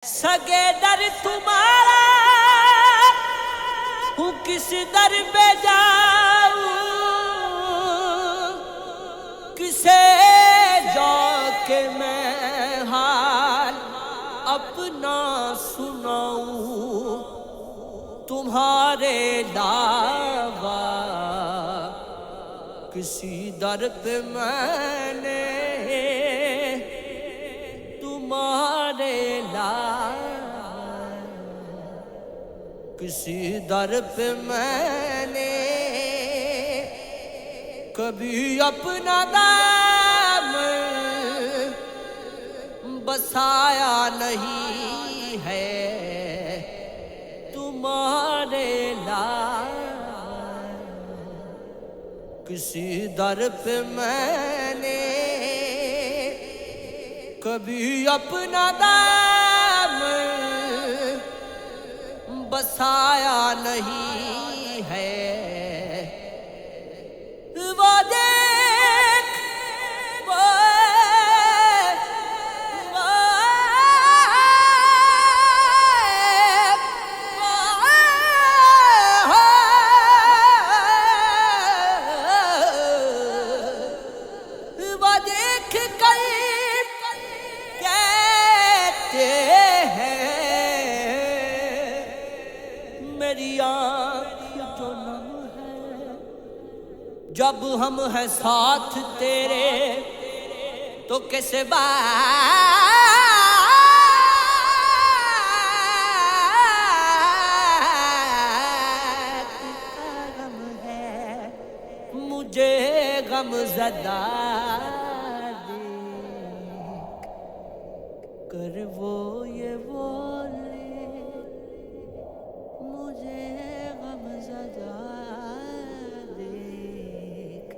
سگے در تمہارا ہوں کس در پہ جاؤں، کسے جا کے میں حال اپنا سناؤں، تمہارے علاوہ کسی در پہ میں نے تمہارے کسی در پہ میں نے کبھی اپنا دام بسایا نہیں ہے، تمہارے کسی در پہ میں نے کبھی اپنا دام بسایا نہیں ہے۔ وہ دیکھ وہ دیکھ کر کہتے ہیں میری آنکھ جو نم ہے، جب ہم ہیں ساتھ تیرے تو کیسے بات کا غم ہے، مجھے غم زدہ دیکھ کر وہ یہ بولے، مجھے غم زدہ دیکھ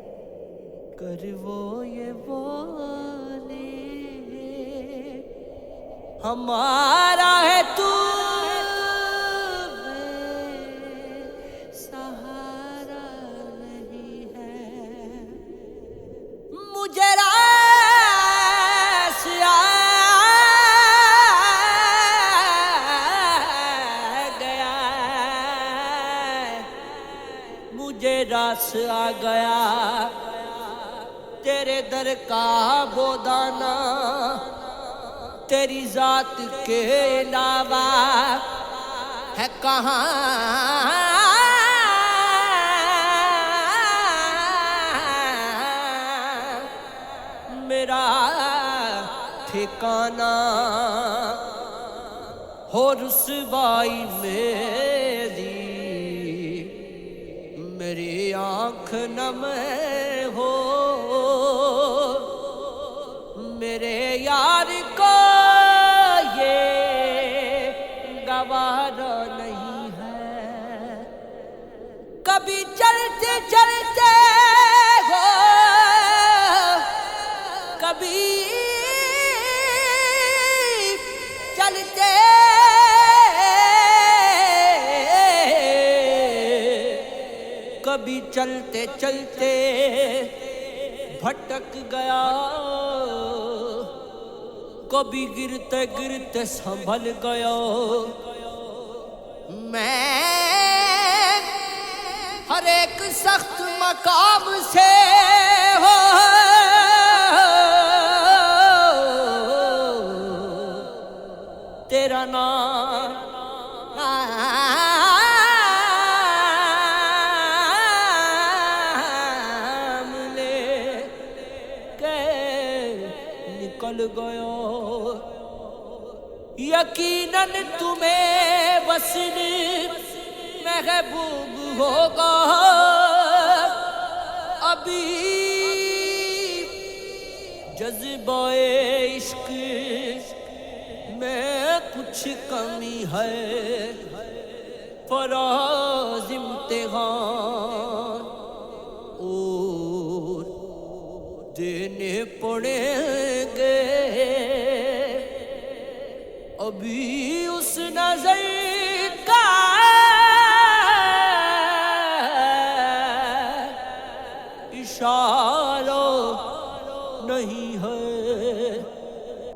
کر وہ یہ بولے، ہمارا ہے تو سہارا نہیں ہے، مجھے راس آ گیا، مجھے راس آ گیا، تیرے در کا وہ دانا تیری ذات کے علاوہ ہے کہاں، میرا ٹھکانہ ہو رسوائی میری، میری آنکھ نم ہو، میرے یار کو یہ گوارا نہیں ہے، کبھی چلتے چلتے ہو، کبھی چلتے کبھی چلتے چلتے بھٹک گیا، کبھی گرتے گرتے سنبھل گیا، میں ہر ایک سخت مقام سے ہو تیرا نام لے کے نکل گیا، یقیناً تمہیں وصل محبوب ہوگا، ابھی جذبہ عشق میں کچھ کمی ہے، فراز امتحان اور دینے پڑیں گے، ابھی اس نظر